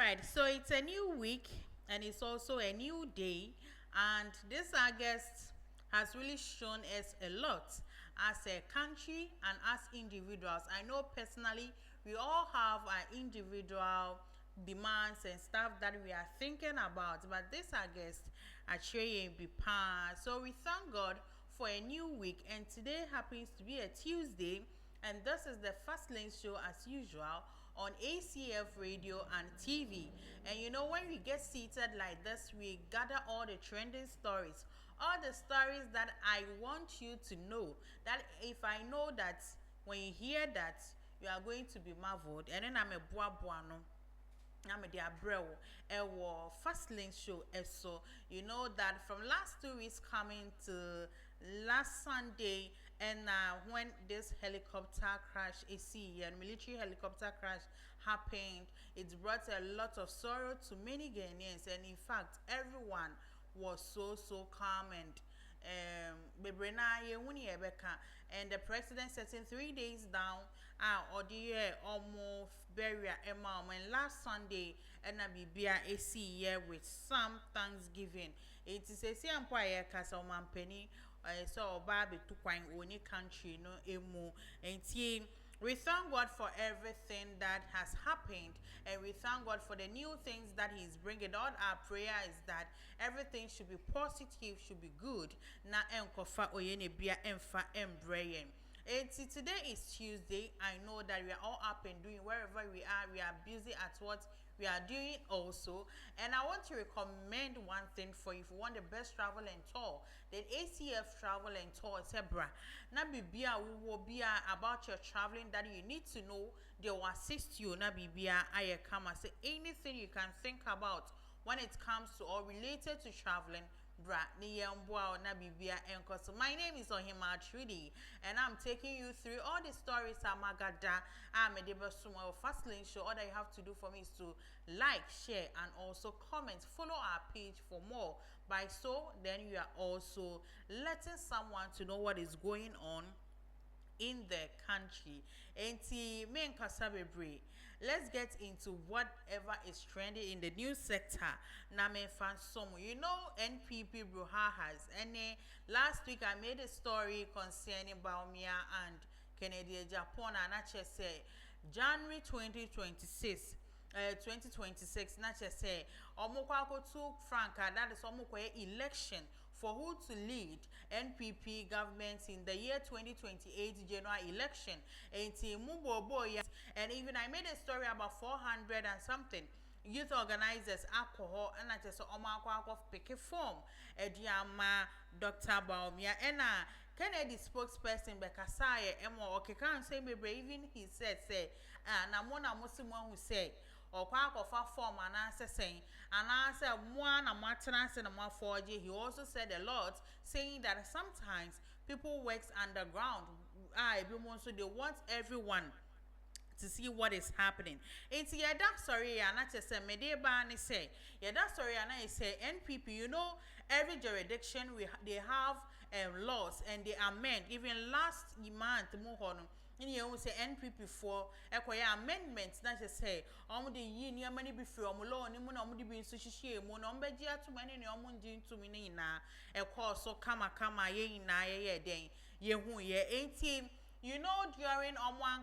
right, so it's a new week and it's also a new day, and this August has really shown us a lot as a country and as individuals. I know personally we all have our individual demands and stuff that we are thinking about, but this August actually be pa. So we thank God for a new week, and today happens to be a Tuesday, and this is the First Lane Show as usual on ACF radio and TV. And you know, when we get seated like this, we gather all the trending stories, all the stories that I want you to know. That if I know that when you hear that, you are going to be marveled. And then I'm a boa boa no. I'm a abrel ewo First Link Show so you know that from last 2 weeks coming to last Sunday, and when this helicopter crash and military helicopter crash happened, it brought a lot of sorrow to many Ghanaians, and in fact everyone was so calm and bebrena yehuni ebeka, and the president setting 3 days down or the year almost barrier emma when last Sunday and na bibia AC year with some Thanksgiving. It is a see empire kasa omampani so oba betu kwan oni country no emu enti. We thank God for everything that has happened, and we thank God for the new things that He's bringing. All our prayer is that everything should be positive, should be good. Na enkofa oyene bia emfa embrayen. And see, today is Tuesday. I know that we are all up and doing wherever we are. We are busy at what we are doing also. And I want to recommend one thing for you. If you want the best travel and tour, then ACF Travel and Tour Zebra. Na bibia we will be about your traveling that you need to know. They will assist you. Na bibia I come and say anything you can think about when it comes to or related to traveling. Bra ni yambwa na bibia enko. So my name is Ohima Trudy, and I'm taking you through all the stories amagada amedebesuma First Lane Show. All that you have to do for me is to like, share, and also comment. Follow our page for more. By so then you are also letting someone to know what is going on in the country. Enti main kasabebre. Let's get into whatever is trending in the news sector. Na me fan some. You know NPP Bruharas. And last week I made a story concerning Baumia and Kennedy Japan, and I just say January 2026. 2026 na say omukwa to franca, that is omukwa election for who to lead NPP government in the year 2028 general election. And even I made a story about 400 and something youth organizers alcohol, and I just of pick a form Ediama Dr. Baumia and Kennedy spokesperson Bekasaya Emo okay can't say maybe even he said say Namona Muslim who say or quack of a form and answer saying and answer one a maternance and a more 4G. He also said a lot, saying that sometimes people works underground. So they want everyone to see what is happening. It's yeah, that sorry, and I just said, Medeba say, yeah, that sorry, and I say, NPP, you know, every jurisdiction they have laws and they amend. Even last month, Muhono. You say NPP for amendments, not just say, the union money before Molo, and Munomdi being sushi, Munombejia to many Nomundi to Minina, a course so kama ye na ye day, ye who ye 18. You know, during Omo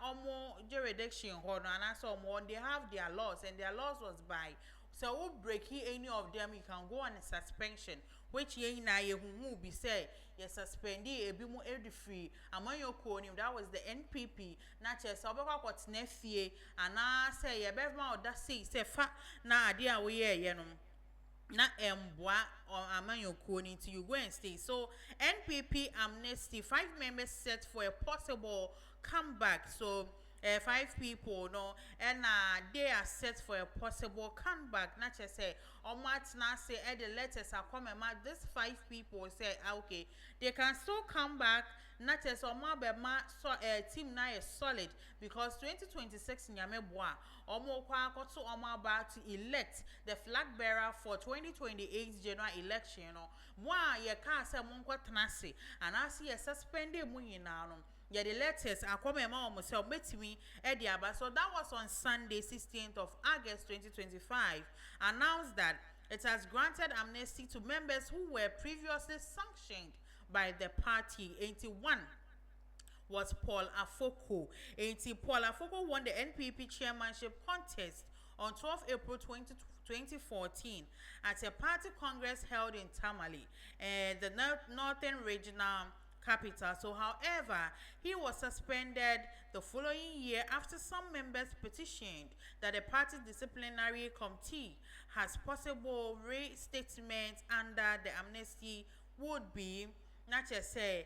Omo jurisdiction, and so more, they have their laws, and their laws was by. So, who break any of them, you can go on a suspension, which ye na ye who be say, ye suspendee a bimu every free. Among your corner, that was the NPP, not just Obaka what's nephew, and I say, ye bever or that say, fa, na dear we ye, na embwa or amanyo koni to you go and stay. So NPP amnesty, 5 members set for a possible comeback. So 5 people no, and they are set for a possible comeback. Not just say Omat na say the letters are coming. These 5 people say okay, they can still come back. Not just Omabema so team now is solid because 2026 Nyamebwa Omo kwa to Omaba to elect the flag bearer for 2028 general election. You know, moi ye can't say Monko Tanasi and I see a suspended money now. yeah, the letters akome ma omo se obetimi e di aba. So that was on Sunday 16th of August 2025, announced that it has granted amnesty to members who were previously sanctioned by the party. 81 was Paul Afoko. Paul Afoko won the NPP chairmanship contest on 12 April 2014 at a party congress held in Tamale, the northern regional capital. So, however, he was suspended the following year after some members petitioned that the party disciplinary committee has possible restatement under the amnesty would be not just say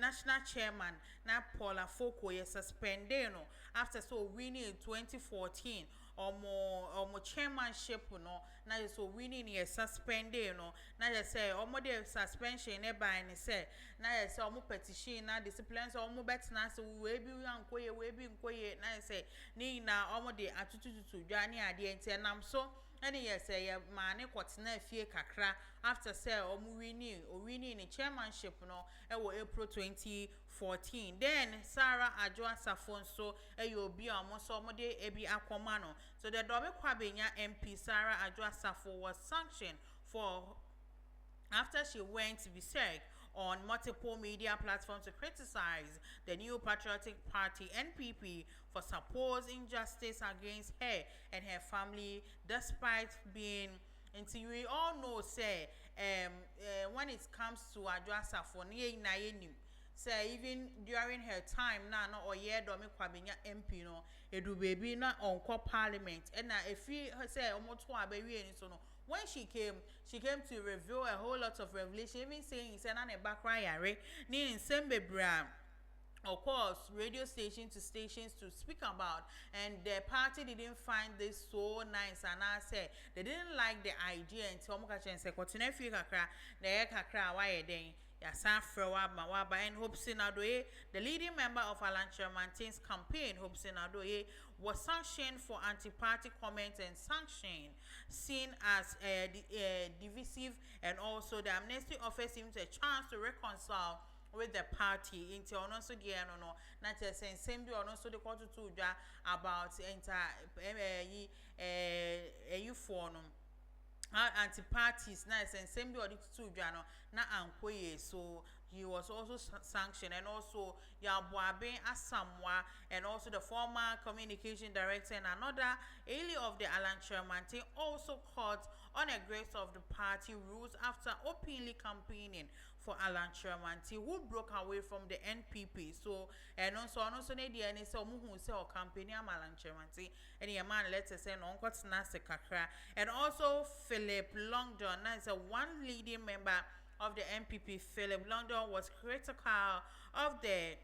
national chairman na Paul Afoko is suspended no after so winning in 2014 or chairmanship no na so winning is suspended no na just say the suspension e by ni say na just say petition na discipline so bet na so we bi nkoye na say ni na de atututu dwa ne ade enti nam so and yes, man, kwatena fie kakra after say winning the chairmanship no April 2014. Then Sarah Adjoa Safonso obi amoso omode ebi akomano. So the Dome Kwabenya MP Sarah Adjoa Safo was sanctioned for after she went to be sick on multiple media platforms to criticize the New Patriotic Party (NPP) for supposed injustice against her and her family, despite being. Until we all know, say, when it comes to Adjasa for say even during her time now, no or year domi kwabinya MP no, edu baby na on parliament, and now if he say almost one baby and so no. When she came to reveal a whole lot of revelation, even saying he said, "I'm a background, ni in Sembebra." Of course, radio station to stations to speak about, and the party didn't find this so nice, and I said they didn't like the idea until Mokachen said, "Continue kakra, the kakra why then." And Hope Sinadoye, the leading member of Alan Chairman's campaign, Hope Sinadoye, was sanctioned for anti-party comments and sanction seen as divisive, and also the amnesty offers him a chance to reconcile with the party into also the no not just saying same do also the quarter to about you for anti-parties nice and same do two na ankoye. So he was also sanctioned, and also Yabuabe Asamwa, and also the former communication director and another ally of the Alan Chairman also caught on a grace of the party rules after openly campaigning for Alan Chairman who broke away from the NPP. So and also Nadia and so who say or campaign Alan Chairman and your man letter say no kakra, and also Philip Longdon, that's a one leading member of the NPP. Philip London was critical of the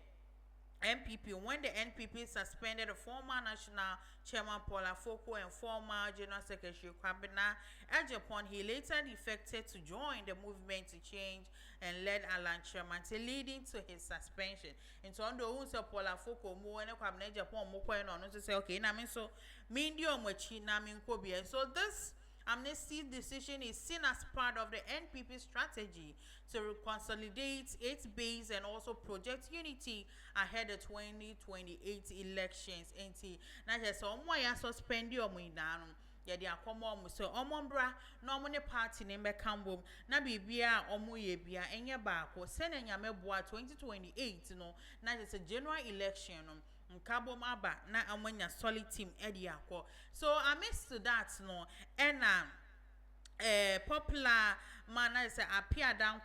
NPP when the NPP suspended the former national chairman Paul Afoko and former general secretary Kwabena Ejapon. He later defected to join the movement to change and led Alan Chairman, leading to his suspension. And so on the own say Paul Afoko mo and Kwabena Ejapon mo ko no to say okay na me so mindio mochi na min ko bi. So this amnesty decision is seen as part of the NPP strategy to consolidate its base and also project unity ahead of 2028 elections. Now just ya suspend your muinano. Ya dia komo so omombra no mo ne party ne mbekambom na bibia omo ye bia enye baako sene nyame boa 2028 no na just a general election no nkabom aba na amanya solid team edi akọ. So amidst that no popular man I say appear down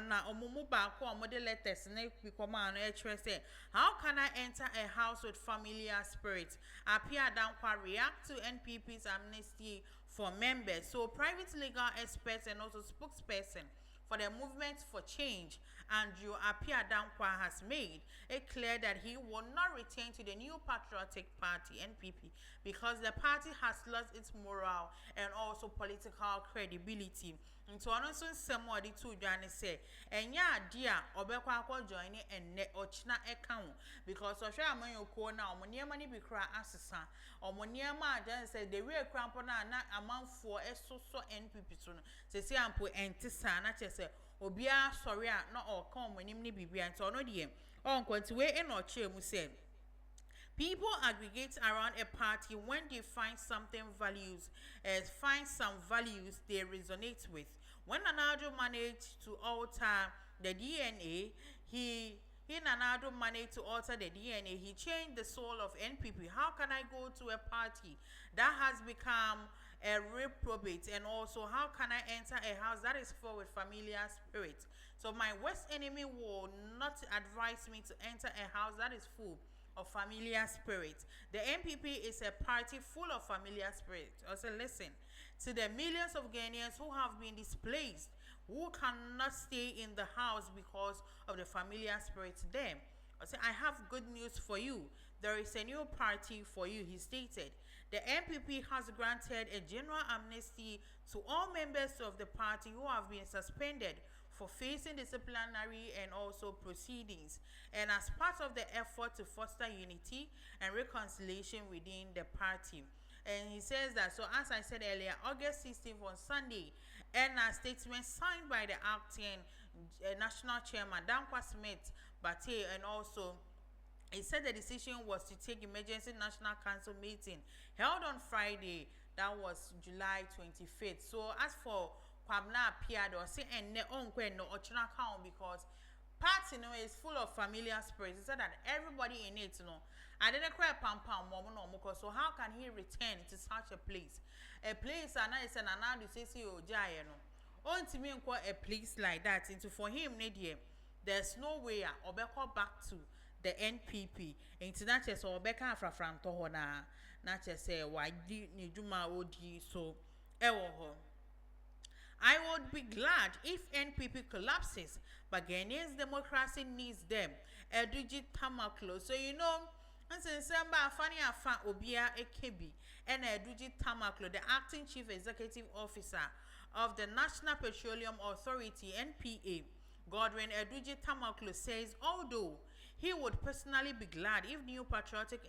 na omumu baako omode letters na bikoma no say how can I enter a house with familiar spirits? Appear down react to NPP's amnesty for members. So private legal experts and also spokesperson for the movement for change, Andrew Appiah Dankwa, has made it clear that he will not return to the New Patriotic Party (NPP) because the party has lost its moral and also political credibility. Into also someone the two Johnny say, and yeah, dear, Obekwa joining and net or china account because of your money now, money money be cry assassin or Moniama then said the real crampona not amount for a so NPP soon. Say, I'm put anti-sana, say, obia sorry a na or come when him ni bibia nti ono de on kwanti we e no che mu say people aggregate around a party when they find some values they resonate with. When Nanado managed to alter the DNA, he Nanado managed to alter the DNA. He changed the soul of NPP. How can I go to a party that has become a reprobate, and also how can I enter a house that is full with familiar spirits? So my worst enemy will not advise me to enter a house that is full of familiar spirits. The NPP is a party full of familiar spirits. Also, listen to the millions of Ghanaians who have been displaced, who cannot stay in the house because of the familiar spirits there. Also, I have good news for you. There is a new party for you, he stated. The NPP has granted a general amnesty to all members of the party who have been suspended for facing disciplinary and also proceedings, and as part of the effort to foster unity and reconciliation within the party. And he says that, so as I said earlier, August 16th on Sunday, and a statement signed by the acting national chairman Dankwa Smith Bate, and also he said the decision was to take emergency national council meeting held on Friday, that was July 25th. So as for Kwabna appeared or say and ne onkwe no ochina count because party no is full of familiar spirits. He said that everybody in it, I didn't cry pam pam momo no muko. So how can he return to such a place? A place and I said another say o jaya no. On to me a place like that into for him nedia. There's no way or back to the NPP. Into that just or beka fra franto hona. Not just say why di ni juma odi so ewo ho. I would be glad if NPP collapses, but Ghanaians democracy needs them. Eduji Tamaklo. So you know, and since Fani Afa Obia Ekebi and Eduji Tamaklo, the acting chief executive officer of the National Petroleum Authority (NPA), Godwin Eduji Tamaklo says, although he would personally be glad if new patriotic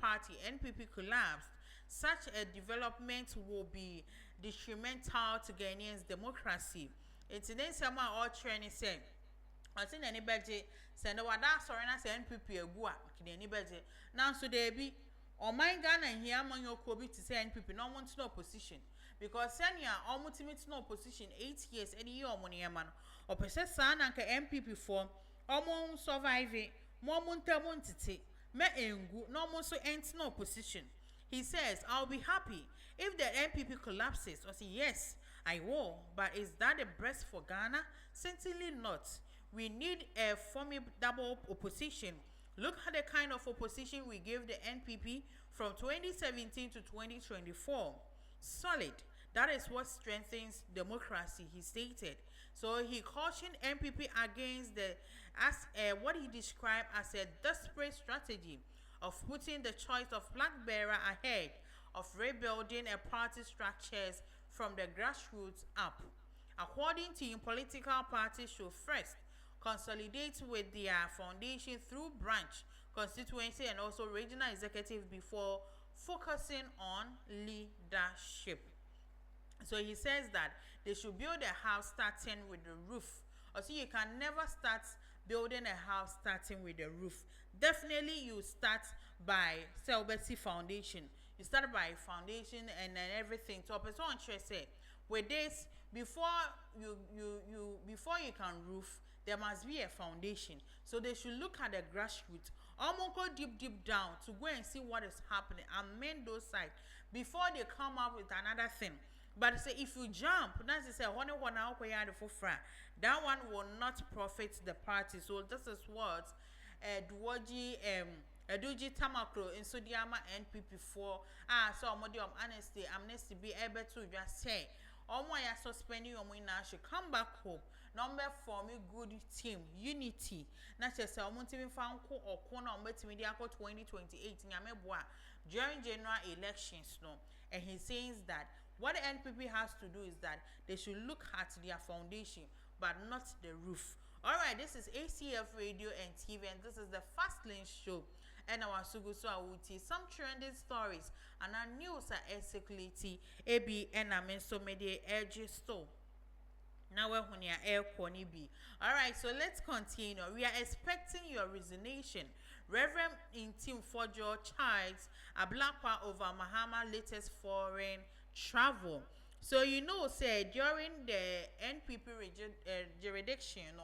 party NPP collapsed, such a development will be detrimental to Ghanaians' democracy. In today's summer, all training said, I think anybody send a wada sorry na say NPP egua kini anybody. Now so there be or my Ghana here among your Kobe to say NPP no want no opposition because senior almost no opposition 8 years any year money man or process san anka NPP form almost surviving more munte me engu no more so ent no opposition. He says, I'll be happy if the NPP collapses. I say, yes, I will. But is that the best for Ghana? Certainly not. We need a formidable opposition. Look at the kind of opposition we gave the NPP from 2017 to 2024. Solid. That is what strengthens democracy, he stated. So he cautioned NPP against what he described as a desperate strategy of putting the choice of flag bearer ahead of rebuilding a party structures from the grassroots up. According to him, political parties should first consolidate with their foundation through branch, constituency, and also regional executive before focusing on leadership. So he says that they should build a house starting with the roof. Also, you can never start building a house starting with the roof. Definitely you start by Selbetsy foundation. You start by foundation and then everything. So person interested with this before you can roof, there must be a foundation. So they should look at the grassroots. Almost go deep down to go and see what is happening and mend those sides before they come up with another thing. But say if you jump, that's say that one will not profit the party. So this is what Duoji Eduji Tamaklo in Sodiama NPP for so modium amnesty be able to just say ya suspending your winner should come back home. Number form a good team unity. Not just say omunti found or corner on media 2028 during general elections. No, and he says that what the NPP has to do is that they should look at their foundation but not the roof. Alright, this is ACF Radio and TV, and this is the Fast Lane Show. And our Sugusu Awuti, some trending stories and our news are circulating. AB and I mean so media edge store. Now we're on your air corny B. All right, so let's continue. We are expecting your resignation. Reverend Intim Fojo Charles Ablakwa over Mahama latest foreign travel. So you know, say during the NPP jurisdiction,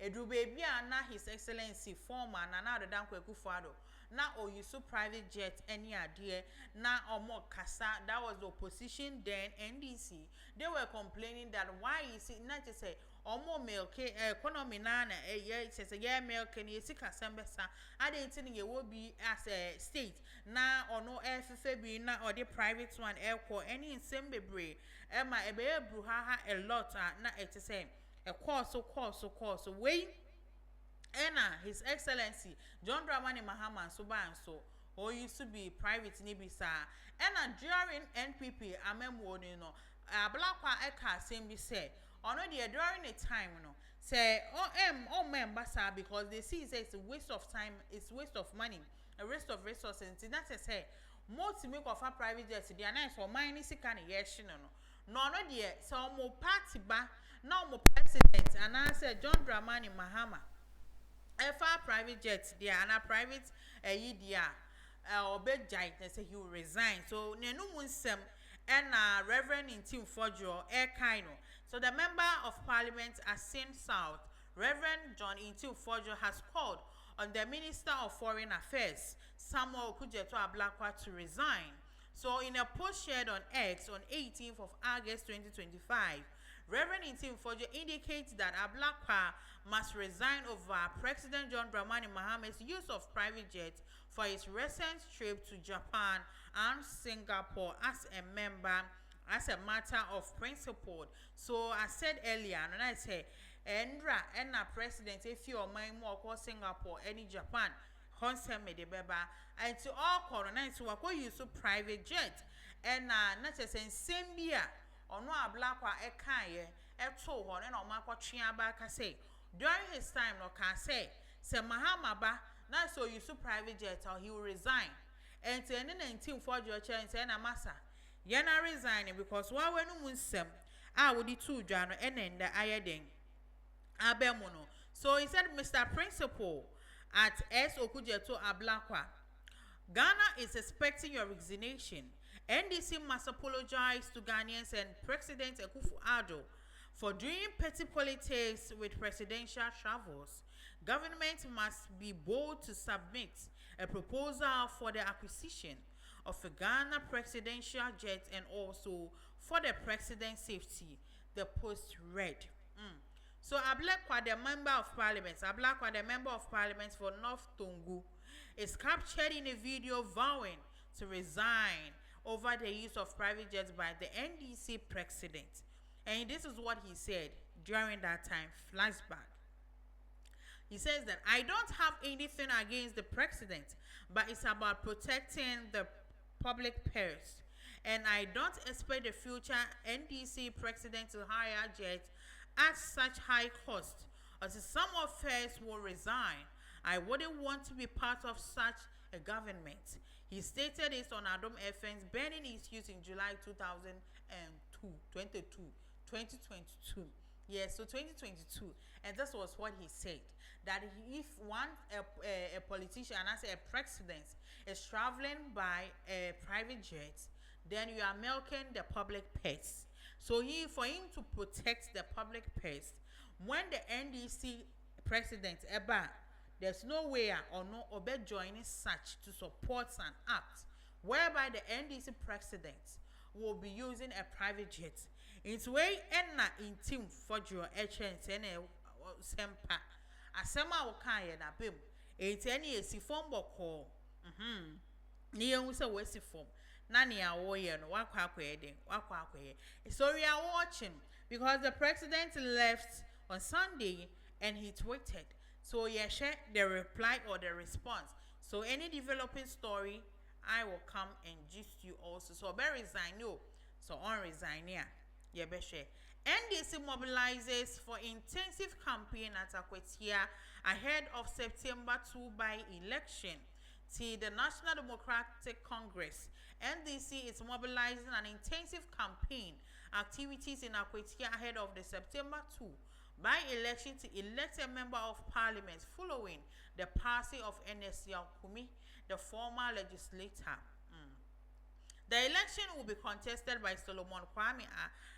Edu baby na His Excellency former Nana Adan Kwekufado na Oyusu private jet any idea na omo kasa. That was the opposition then NDC. They were complaining that why is it not just say omo milk economy na yeah it says yeah milk and yesi kasembesa I didn't think it will be as a state na or no FFB na or the private one airport any in Sembebre Emma ebe bruhaha a lot na it say a course so wait Ena, His Excellency John Dramani Mahama so or used to be private nibisa. Ena during NPP amemwo no Ablakwa eka same be said. Or no during a time say member because they see it's a waste of time, it's waste of money, a waste of resources. And that's say most make of a private jet they are nice or mine is kind of yes no dear so more party ba now more president and I said John Dramani Mahama Efa private jet there and a private year or bed giant they say he will resign. So nenu munsem and Reverend Intim Fojo Kaino. So the member of parliament Asin South, Reverend John Intim Fojo has called on the Minister of Foreign Affairs, Samuel Kujeto Ablakwa, to resign. So in a post shared on X on 18th of August 2025, Reverend Intim Fojo indicates that Ablakwa must resign over President John Dramani Mahama's use of private jets for his recent trip to Japan and Singapore as a matter of principle. So I said earlier, and I say, Enra President, if you are more call Singapore, any Japan, Honsem me de beba, and to all colonize who are use private jet, and not just in Sambia. Or no Ablakwa ekaye eto ho ne no makwa twiaba ka say during his time no can say Mahama ba na so you su private jet or he will resign and in 19 for your chance na massa yana resigning because wa we no munsem a wo di two dwa no enenda ayeden abemono. So he said Mr. Principal at S Okujeto Ablakwa, Ghana is expecting your resignation. NDC must apologize to Ghanaians and President Akufo-Addo for doing petty politics with presidential travels. Government must be bold to submit a proposal for the acquisition of a Ghana presidential jet and also for the president's safety, the post read. So Ablakwa, the member of parliament for North Tongu, is captured in a video vowing to resign over the use of private jets by the NDC president. And this is what he said during that time, flashback. He says that I don't have anything against the president, but it's about protecting the public purse. And I don't expect the future NDC president to hire jets at such high cost. As some of us will resign, I wouldn't want to be part of such a government. He stated this on Adam FN's banning issues in July 2022. Yes, so 2022. And this was what he said. That if a politician, as a president, is traveling by a private jet, then you are milking the public purse. So for him to protect the public purse, when the NDC president there's no way or no obey joining such to support an act whereby the NDC president will be using a private jet. It's way enna intim for your HN sempa. Asema wakaye na bim. It's any a form boko. Near was a west form. Nani a warrior no wakwa. So we are watching because the president left on Sunday and he tweeted. So yeah, share the reply or the response. So any developing story, I will come and gist you also. So be resign you. So on resign here. Yeah, be share. NDC mobilizes for intensive campaign at Akwetia ahead of September 2 by election. The National Democratic Congress, NDC, is mobilizing an intensive campaign activities in Akwetia ahead of the September 2 by-election to elect a member of parliament following the passing of NSC Kumi, the former legislator. The election will be contested by Solomon Kwame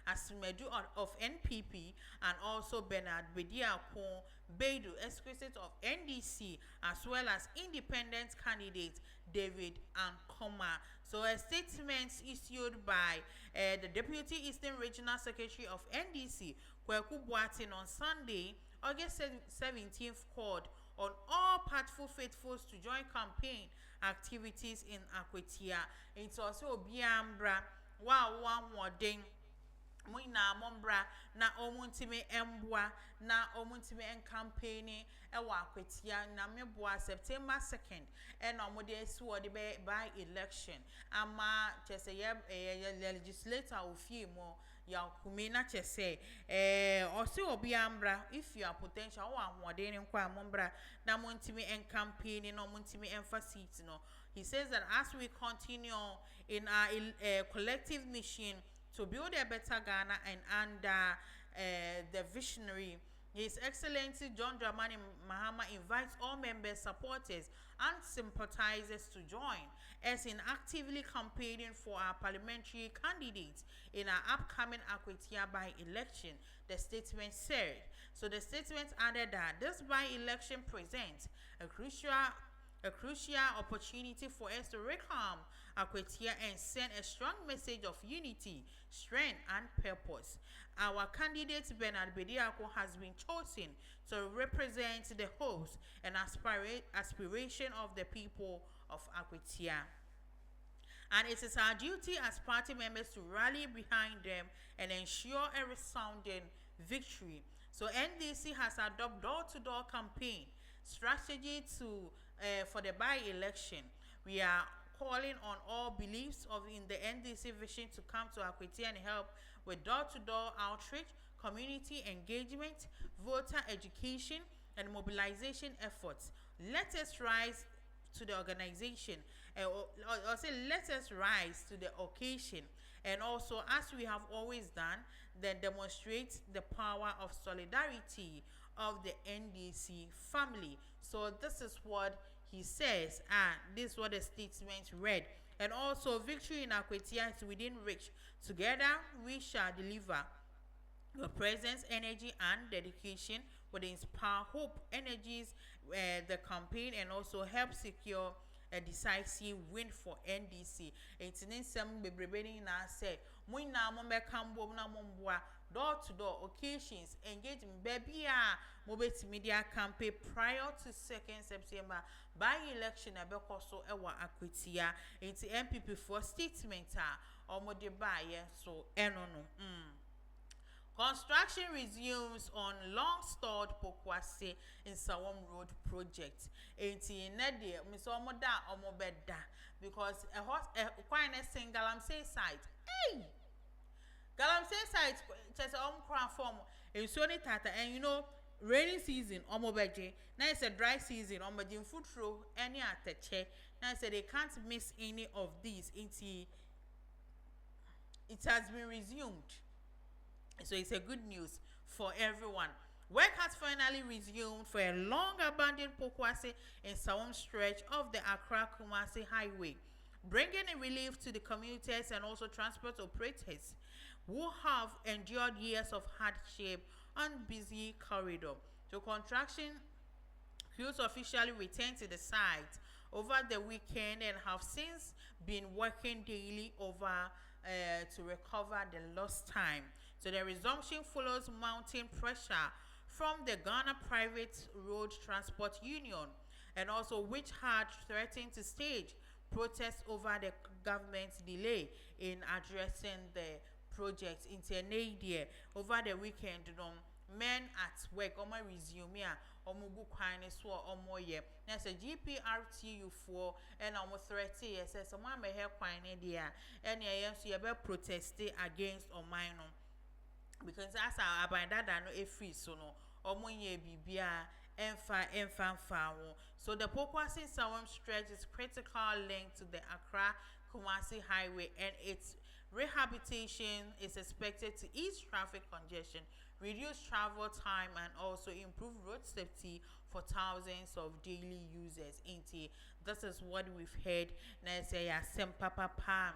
Asimedu of NPP and also Bernard Bediako Beidou, exquisite of NDC, as well as independent candidate David Ankoma. So a statement issued by the Deputy Eastern Regional Secretary of NDC, Kweku Boatin, on Sunday, August 17th, called on all partful faithfuls to join campaign activities in Akwetia. It's also Biambra, one more ding. Muina Mombra, na omuntime embwa, na omuntime campaigning, Akwetia, na meboa September 2nd, and omode suo de by election. Ama chese legislator ofimo ya kumina chese osi obiambra if you are potential wa modern nkwa mombra na montime campaigning no montime emphasis no. He says that as we continue in our collective mission to build a better Ghana and under the visionary, His Excellency John Dramani Mahama invites all members, supporters, and sympathizers to join us in actively campaigning for our parliamentary candidates in our upcoming Akwetia by-election, the statement said. So the statement added that this by-election presents a crucial opportunity for us to reclaim Akwetia and send a strong message of unity, strength, and purpose. Our candidate Bernard Bediako has been chosen to represent the hopes and aspiration of the people of Akwetia. And it is our duty as party members to rally behind them and ensure a resounding victory. So NDC has adopted door-to-door campaign strategy for the by-election. We are calling on all beliefs in the NDC vision to come to Akwetia and help with door-to-door outreach, community engagement, voter education, and mobilization efforts. Let us rise to the organization, or say let us rise to the occasion, and also, as we have always done, then demonstrate the power of solidarity of the NDC family. So this is what he says, and this is what the statement read. And also, victory in Akwetia is within reach. Together, we shall deliver. Your presence, energy, and dedication will inspire hope, energies, the campaign, and also help secure a decisive win for NDC. It's in some bebrebe na say, "Muina mombe kambo na momboa door-to-door occasions engaging baby mobile media campaign prior to 2nd September by-election abekoso ewa Akwetia." It's MPP for statement omode baye so enono. Construction resumes on long-stalled Pokwase in Sawam Road project. Enti nede misomoda omobeda because quite a single Galamsey site. Hey, Galamsey site just form in Sony Tata, and you know rainy season omobeje. Now it's a dry season omobejin food throw any at the chair. Now I said they can't miss any of these. It has been resumed. So it's a good news for everyone. Work has finally resumed for a long abandoned Pokwase and Sawam stretch of the Accra-Kumasi highway, bringing a relief to the commuters and also transport operators who have endured years of hardship on busy corridor. So construction crews officially returned to the site over the weekend and have since been working daily to recover the lost time. So the resumption follows mounting pressure from the Ghana Private Road Transport Union, and also which had threatened to stage protests over the government's delay in addressing the project into an idea over the weekend. Men at work resume omugu kwani so omoye na say GPRTU for and 30 years so ma me he kwani dia and so ye be protest against omino because as our abandada no e free so no omonye bibia Enfan. So the Pokwasi Sawam stretch is critical link to the Accra Kumasi Highway, and its rehabilitation is expected to ease traffic congestion, reduce travel time, and also improve road safety for thousands of daily users. Inti, this is what we've heard. Na say ya sem papa pam.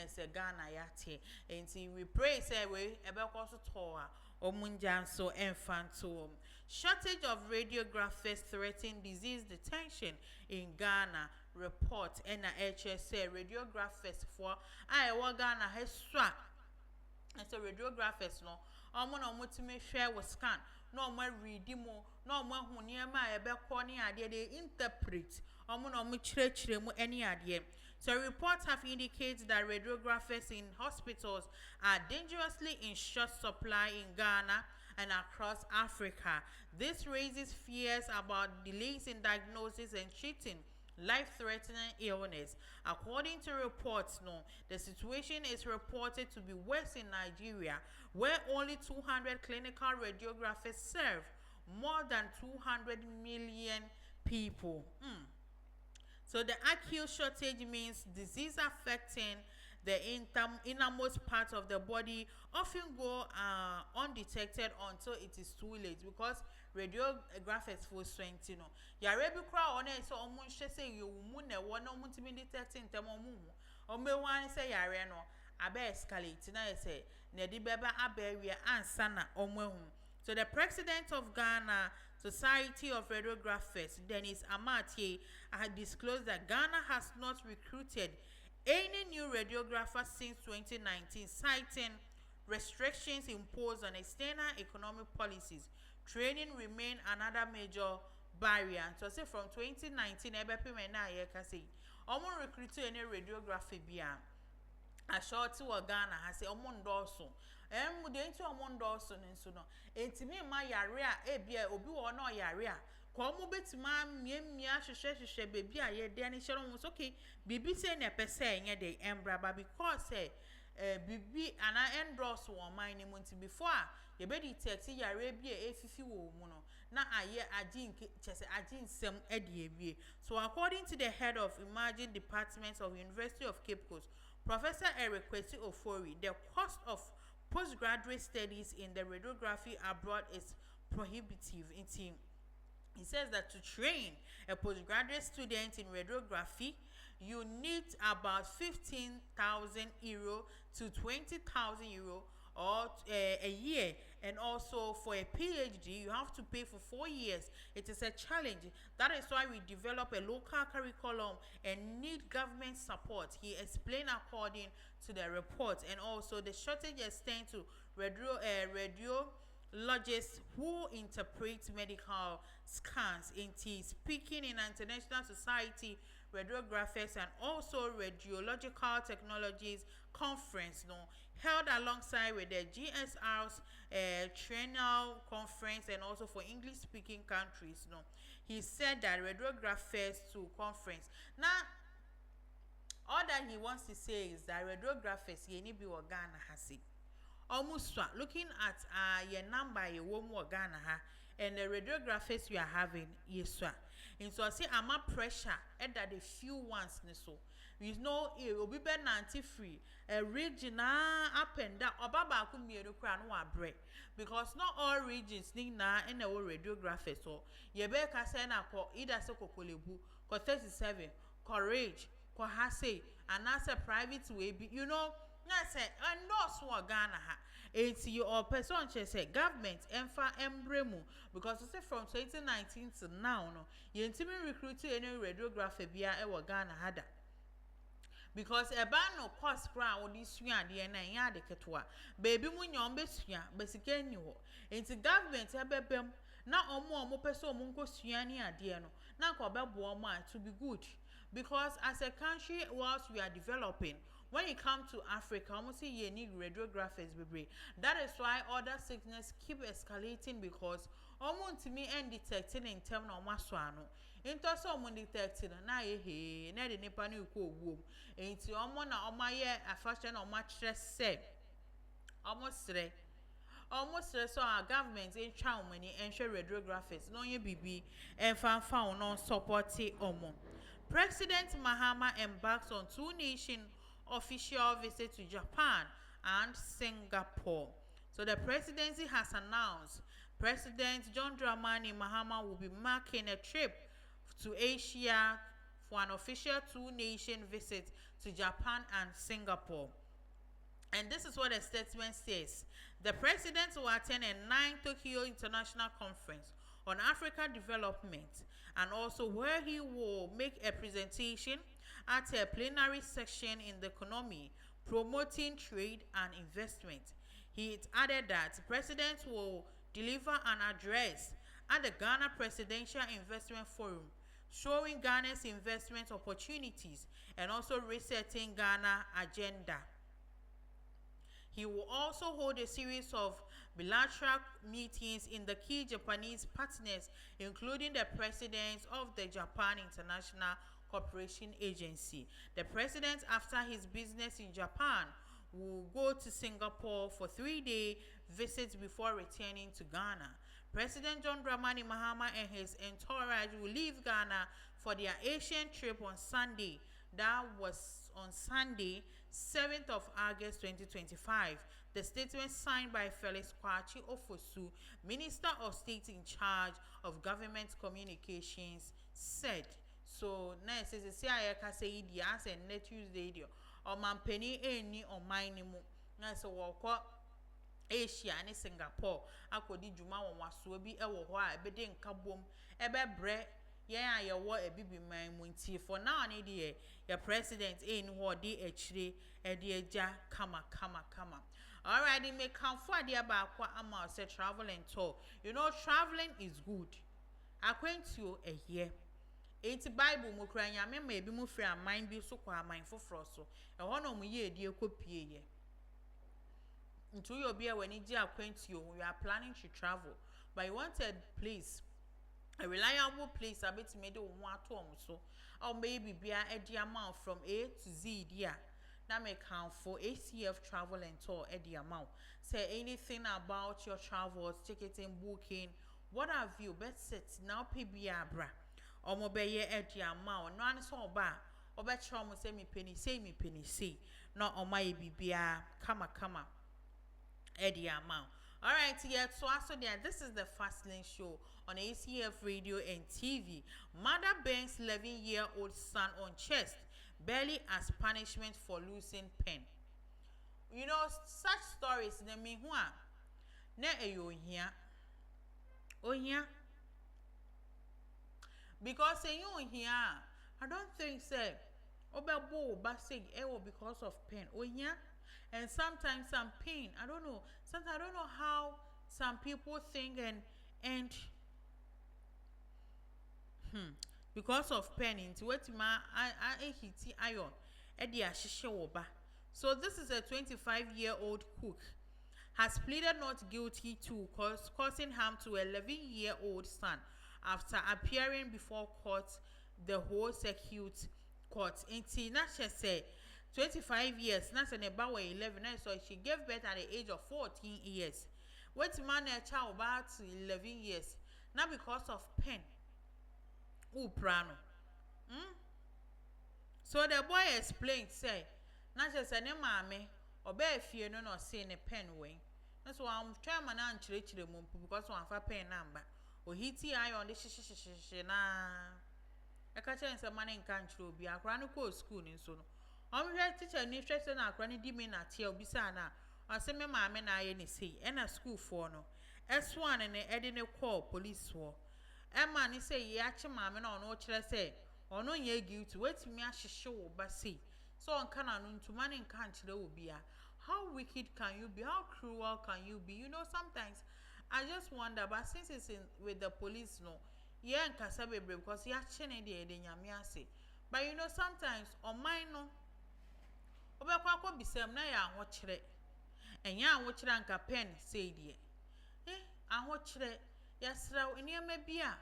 Say Ghana yate. Inti we pray say we ebeko so toa. Omunjan so infantum. Shortage of radiographers threaten disease detection in Ghana. Report NHS radiographers for Ghana has swat. And so radiographers no omo to me share with scan no more read mo no more hu niema ebekọ ne ade they interpret omo chire mu any ade. So reports have indicated that radiographers in hospitals are dangerously in short supply in Ghana and across Africa. This raises fears about delays in diagnosis and treating life-threatening illness. According to reports, the situation is reported to be worse in Nigeria, where only 200 clinical radiographers serve more than 200 million people. So the acute shortage means disease affecting the innermost part of the body often go undetected until it is too late, because radiographers for strength, yare bi kra one so omo hwe say you mu na wo na omo timi detect ntem omo omo wan say yare no abe escalate na say na di beba abewe ansa na omo hu. So the president of Ghana Society of Radiographers, Dennis Amatie, had disclosed that Ghana has not recruited any new radiographer since 2019, citing restrictions imposed on external economic policies. Training remained another major barrier. So say from 2019, EBP na ye ka say omo recruit any radiography bia a short to Ghana has say omo ndorso mu de nti omo ndorso nso no entimi ma yare a ebia obi wo na yare a kwa omo betima miemia hwehwehwehwe bebi a ye de ne hyero ho so okay bibi say na pese enye de embra ba because bibi ana endorse wo man ni munti before ye be detect yare bi e efifi wo mu no na aye agin chese agin sem edie. So according to the head of Emerging Departments of University of Cape Coast, Professor Eric Kwesi Ofori, the cost of postgraduate studies in the radiography abroad is prohibitive. He says that to train a postgraduate student in radiography, you need about 15,000 euro to 20,000 euro or a year, and also for a PhD you have to pay for 4 years. It is a challenge. That is why we develop a local curriculum and need government support, he explained according to the report. And also the shortage extends to radiologists who interpret medical scans. Speaking in an international society radiographers and also radiological technologies conference held alongside with the GSR's Triennial Conference, and also for English speaking countries. He said that radiographers to conference now, all that he wants to say is that radiographers ye need be Ghana has it almost looking at your number ye wom Ghana ha, and the radiographers we are having yes and so I say I'm a pressure at that the few ones so we know it will be 93 a region up and down obaba could be a crown break, because not all regions need na and the radiographers. So ye be ka say na ko either so kokolebu ko 37 courage ko hase and as a private way be na say endorse wo Ghana ha it's your person say government emfa embremu, because you say from 2019 to now you intimi recruit any radiographer bia e wo Ghana hada, because a ban no cost ground with this sua de na ya de ketwa baby mu nyom besua besika ni ho enti government ebebem na omo pese omo nko sua ni ade no na ko bebo omo to be good, because as a country whilst we are developing, when you come to Africa, almost say you need radiographers, baby. That is why other sickness keep escalating, because almost me and detecting in terms of maswano. Into someone detecting na he na the nipa ni ko wom. Into omo na omo ye a fashion or much stress say. Almost say almost so our government in chow money and share radiographers no ye bibi and found on supporting omo. President Mahama embarks on two-nation official visit to Japan and Singapore. So the presidency has announced President John Dramani Mahama will be marking a trip to Asia for an official two-nation visit to Japan and Singapore. And this is what the statement says. The president will attend a 9th Tokyo International Conference on Africa Development, and also where he will make a presentation at a plenary section in the economy promoting trade and investment. He added that the president will deliver an address at the Ghana Presidential Investment Forum showing Ghana's investment opportunities and also resetting Ghana agenda. He will also hold a series of bilateral meetings in the key Japanese partners, including the presidents of the Japan International Cooperation Agency. The president, after his business in Japan, will go to Singapore for 3-day visits before returning to Ghana. President John Dramani Mahama and his entourage will leave Ghana for their Asian trip on Sunday. That was on Sunday, 7th of August 2025. The statement signed by Felix Kwachi Ofosu, Minister of State in charge of Government Communications, said. So, now it says, "See, I can say it as a net Tuesday. Or man penny any or mine mo." Now, so walk Asia and Singapore. I could do Juma was so be a while, but then kabum, a bad bread. Yeah, you were a baby man winty for now, an idiot. Your president in what day actually a dear ja, come. Alright, it may come for the about what amount say travel and tour. You know, traveling is good. Acquaint you a year. It's Bible Mukranya, maybe more free and mind be so quite mindful frost. A one of ye, dear copy. Into your beer when it acquaint you, we are planning to travel. But you wanted place. A reliable place a bit made one tom so, or maybe be a amount from A to Z, dear. That may count for ACF travel and tour at the amount. Say anything about your travels, ticketing, booking, what have you? Best set now, PBR bra. Or mobile at the amount, none so bad. Or bet you almost say me penny, say. Not on my BBR, come at the amount. Alright, yeah, so also there, this is the Fast Lane Show on ACF Radio and TV. Mother bangs 11-year-old son on chest, barely as punishment for losing pen. You know, such stories, they mean what? Ne ayo here. Oh, here. Because you here, I don't think, say, Obebo, but say, because of pen. Oh, here. And sometimes some pain. I don't know. Sometimes I don't know how some people think and because of pain into what I hit iron Eddie Ashishoba. So this is a 25-year-old cook has pleaded not guilty to causing harm to a 11-year-old son after appearing before court, the whole circuit court. Inti Nasha said 25 years, not an about 11, so she gave birth at the age of 14 years. What man a child about 11 years, not because of pain. Prano. So the boy explained, say, not just a mammy, or bear fear no seeing a pen way. That's why I'm trying my aunt to the moon because one for pen number. Or he eye on the na. I catch some money in country will be a chronicle school in soon. I'm here teacher and interested in a granny demon at Tia Bisana. I say, my mamma and I any say, and a school for no. S1 and a Edina call police war. Emma, ni say, yacha mamma no say, or no ye guilty, wait me as she show, but see. So on canon to money in country will be a. How wicked can you be? How cruel can you be? You know, sometimes I just wonder, but since it's in with the police, no, yeah, and Kasabe because he has changed the Yamiase. But you know, sometimes on mine, no. Obekwa be sem na ya ahokyere enya ahokyere anka pen say die ahokyere yasra eniema bia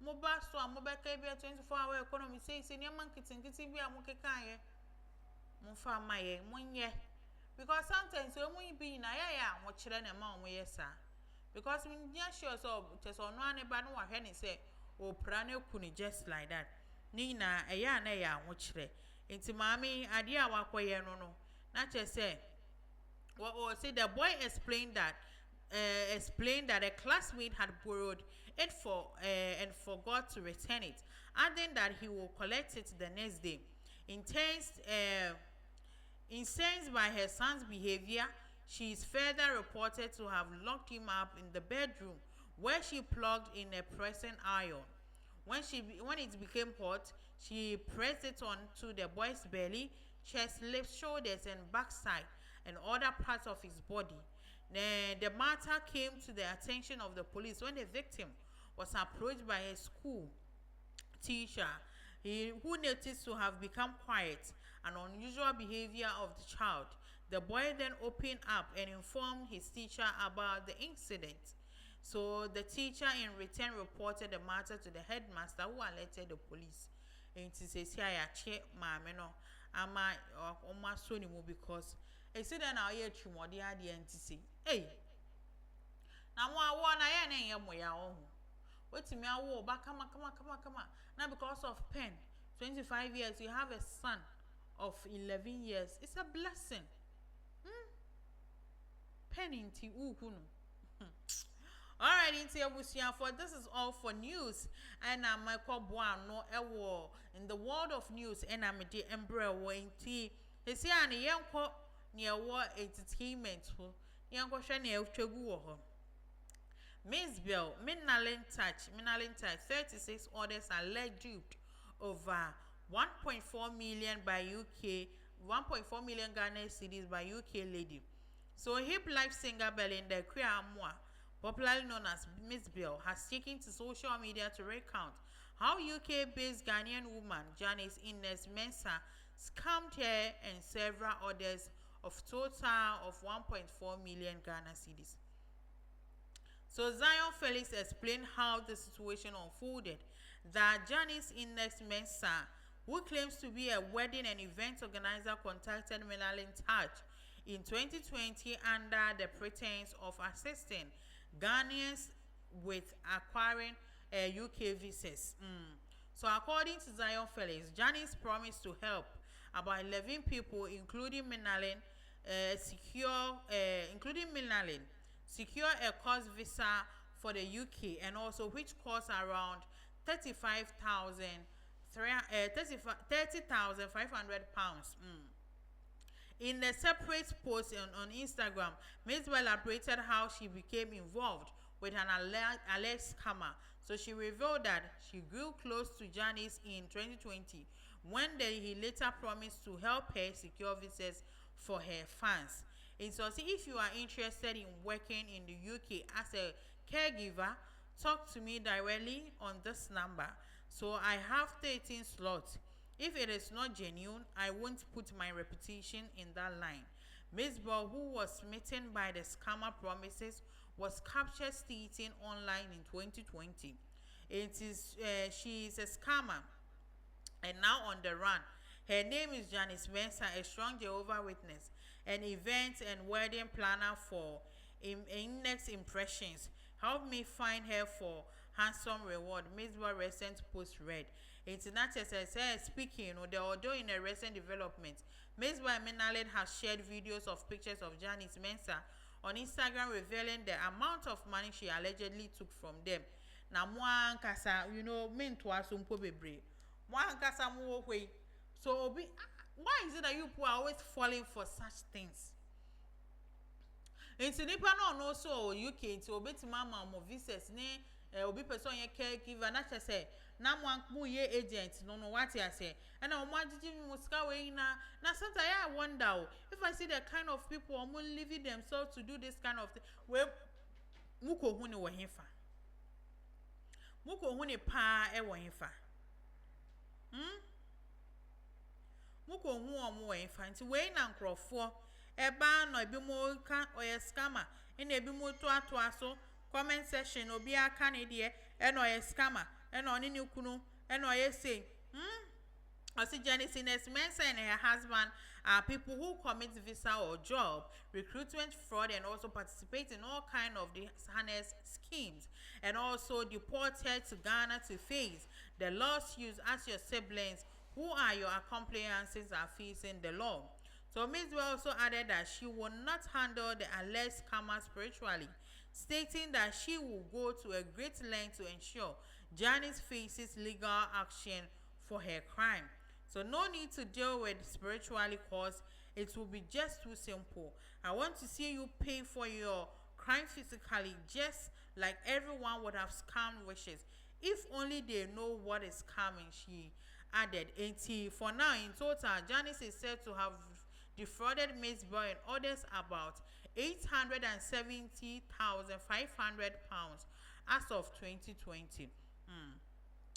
moba so amobeka bia 24-hour economy say eniema nkitinkiti bia mokeka ye mofa maye monye because sometimes when we be in a yeah what children and mom we yes because when you sure so just on one but no one say o prane kuni just like that Nina a ya na ya what children into mommy idea wakoye no not just say what say the boy explained that a classmate had borrowed it for and forgot to return it, adding that he will collect it the next day. Incensed by her son's behavior, she is further reported to have locked him up in the bedroom where she plugged in a pressing iron. When it became hot, she pressed it onto the boy's belly, chest, lips, shoulders, and backside, and other parts of his body. The matter came to the attention of the police when the victim was approached by a school teacher who noticed to have become quiet and unusual behavior of the child. The boy then opened up and informed his teacher about the incident. So the teacher in return reported the matter to the headmaster who alerted the police. And to say, I check my no, am I almost so because I said that I hear you more the idea and to say, hey, now one I am where wait to me, I will back come on. Now because of pen, 25 years, you have a son of 11 years. It's a blessing. Pen into Ukunu. Alright, for this is all for news. And I'm Michael Buano Ewo in the world of news. And I'm the Emperor Wayne. It's here and young near war entertainment. Young question near Chegu. Miss Bill, Minalin Touch, 36 orders alleged over 1.4 million by UK, 1.4 million Ghana cedis by UK lady. So hip life singer Belinda Kriamwa, popularly known as Miss Bill, has taken to social media to recount how UK-based Ghanaian woman Janice Ines Mensah scammed her and several others of total of 1.4 million Ghana cedis. So Zion Felix explained how the situation unfolded. That Janice Ines Mensah, who claims to be a wedding and event organizer, contacted Minalin Touch in 2020 under the pretense of assisting Ghanaians with acquiring UK visas. So according to Zion Felix, Janice promised to help about 11 people, including Minalin, secure a course visa for the UK, and also which costs around 30,500 pounds. In a separate post on Instagram, Ms. Bell elaborated how she became involved with an alleged scammer. So she revealed that she grew close to Janice in 2020 when he later promised to help her secure visas for her fans. And so if you are interested in working in the UK as a caregiver, talk to me directly on this number. So I have 13 slots. If it is not genuine, I won't put my reputation in that line. Ms. Bell, who was smitten by the scammer promises, was captured stealing online in 2020. She is a scammer and now on the run. Her name is Janice Mensah, a strong Jehovah's Witness, an event and wedding planner for Index Impressions. Help me find her for handsome reward. Ms. Bell recent post read. It's not as I said, speaking, although in a recent development, Ms. Bell Minalin has shared videos of pictures of Janice Mensah on Instagram revealing the amount of money she allegedly took from them. Now, one kasa, mean to us bebre. One kasa mo way. So, why is it that you people are always falling for such things? Into nipa no so UK into obeti mama mo visas ne obi person ye caregiver na say na mo ye agent no what I say and na mo agiji muska we na sometimes I wonder if I see the kind of people who leaving themselves to do this kind of thing we muko hu ne wo hefa muko hu ne pa e wo hefa muko hu omo wo hefa nti we na nkrofo eba no ebi mo ka oye scammer ina ebi mo to aso comment section obi aka ne de e no oye scammer e no ni kunu e no oye say Janice Ines Mensah and her husband are people who commit visa or job, recruitment fraud, and also participate in all kind of dishonest schemes, and also deported to Ghana to face the lawsuits as your siblings who are your accomplices are facing the law. So Ms. also added that she will not handle the alleged scammer spiritually, stating that she will go to a great length to ensure Janice faces legal action for her crime. So no need to deal with spiritually cause it will be just too simple. I want to see you pay for your crime physically just like everyone would have scammed wishes. If only they know what is coming, she added. And for now, in total, Janice is said to have defrauded Miss Boy and others about £870,500 as of 2020.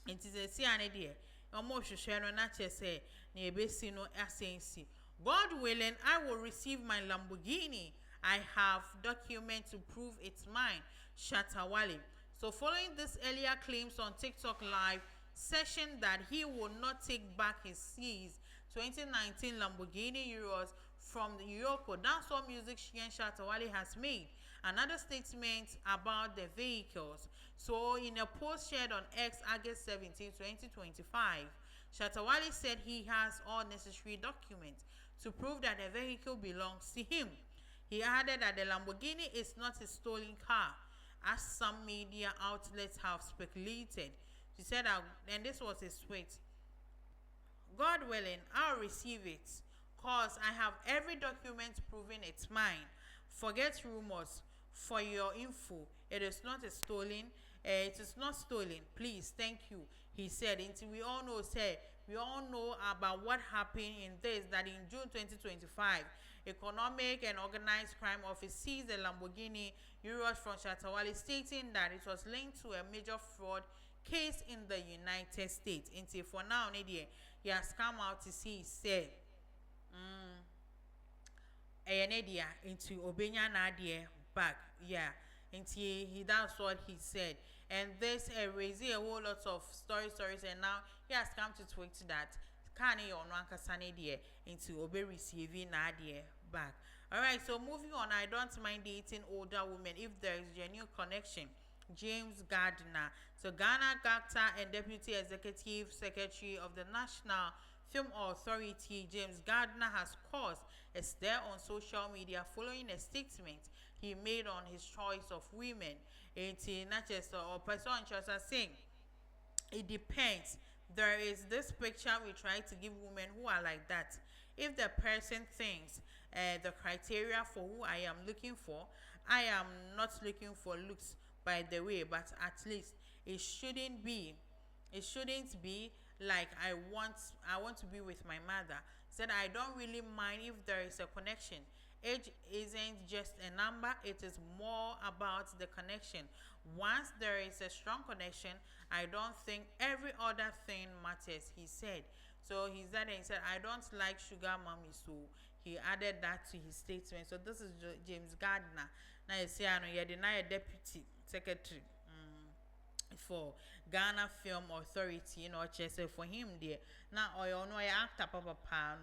It is a CNA dear. Almost share no nature say, near Bessino Assensi. God willing, I will receive my Lamborghini. I have documents to prove it's mine. Shatawale. So, following this earlier claims on TikTok Live session that he will not take back his seized 2019 Lamborghini Euros from the Yoko dancehall musician Shatawale has made another statement about the vehicles. So, in a post shared on X August 17, 2025, Shatawale said he has all necessary documents to prove that the vehicle belongs to him. He added that the Lamborghini is not a stolen car, as some media outlets have speculated. She said, and this was his tweet: God willing, I'll receive it, cause I have every document proving it's mine. Forget rumors. For your info, it is not a stolen. It is not stolen. Please, thank you. He said. Until we all know, we all know about what happened in this. That in June 2025, Economic and Organized Crime Office seized the Lamborghini Euros from Shatawale, stating that it was linked to a major fraud case in the United States. Until for now, Nadia, he has come out to see. He said, Nadia into Obenya Nadia back, yeah. Until that's what he said, and this raised a whole lot of stories, and now he has come to tweet that Kanye or Nankasane dear into Obe receiving Nadia back. All right, so moving on, I don't mind dating older women if there is genuine connection. James Gardner, so Ghana actor and Deputy Executive Secretary of the National Film Authority, James Gardner, has caused a stir on social media following a statement he made on his choice of women. Not just or person saying it depends. There is this picture we try to give women who are like that. If the person thinks the criteria for who I am looking for, I am not looking for looks, by the way, but at least it shouldn't be like I want to be with my mother. Said I don't really mind if there is a connection. Age isn't just a number, it is more about the connection. Once there is a strong connection, I don't think every other thing matters, he said. So he said I don't like sugar mommy, so he added that to his statement. So this is James Gardner. Now you see, I know you deny a deputy secretary for Ghana Film Authority, just for him there. Now, or you know, actor papa,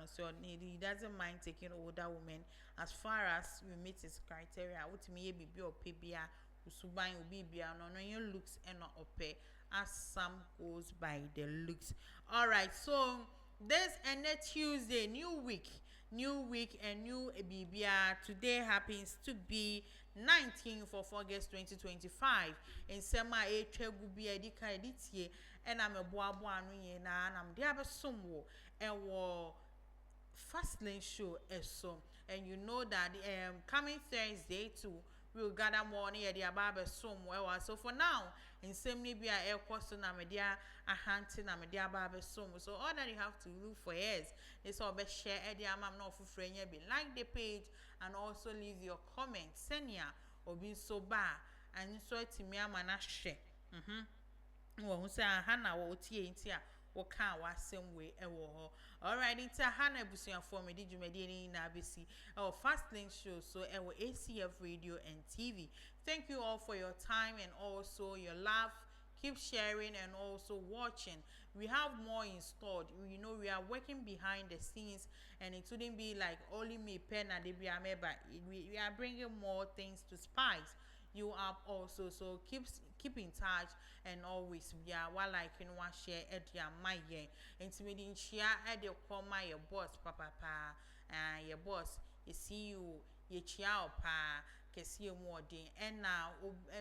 so he doesn't mind taking older women as far as we meet his criteria. What me be or pibia, usubai ubibia, no your looks and not ope, as some goes by the looks. All right, so there's a Tuesday, new week and new BBR. Today happens to be 19th of August 2025. In sema e twegu bi edika editie and I'm a boabo anu ye na I'm there somewhere and wo fast lane show so, and you know that coming Thursday too we'll gather more near the ababa somewhere. So for now, in same be a air cost na media a hunting na media ababa somewhere. So all that you have to look for is all be share I'm not for friend be like the page and also leave your comments. Senya or be so bad and so to me amana share. Who say Hannah will tea or can't was same way a war. All right, it's a Hannah Busia for me. Did you make any Nabisi or fast link show? So, our ACF radio and TV. Thank you all for your time and also your love, keep sharing and also watching. We have more installed. You know, we are working behind the scenes, and it wouldn't be like only me pen and but we are bringing more things to spice you up also. So keep in touch, and always yeah while like you know share at my year intimidating share at the comma your boss papa pa and your boss you see you ye chia pa kesi mu odin and now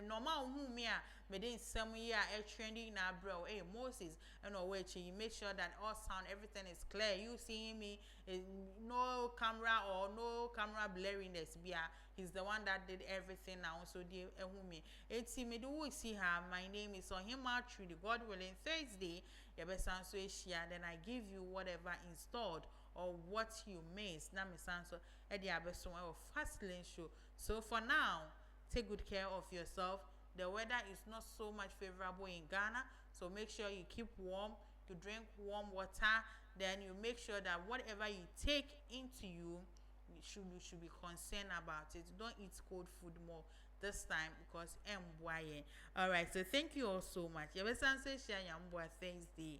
normal hu me a me dey nsem yi a trending na bro hey Moses and which you make sure that all sound everything is clear. You seeing me no camera or no camera blurriness bia he's the one that did everything now so dey hu me enti me do see her. My name is on him out through the God willing Thursday yebesan so ehia then I give you whatever installed or what you miss na me san so e dey abeso of fast lane show. So for now, take good care of yourself. The weather is not so much favorable in Ghana, so make sure you keep warm, you drink warm water, then you make sure that whatever you take into you should be concerned about it. Don't eat cold food more this time because all right, so thank you all so much. Thursday.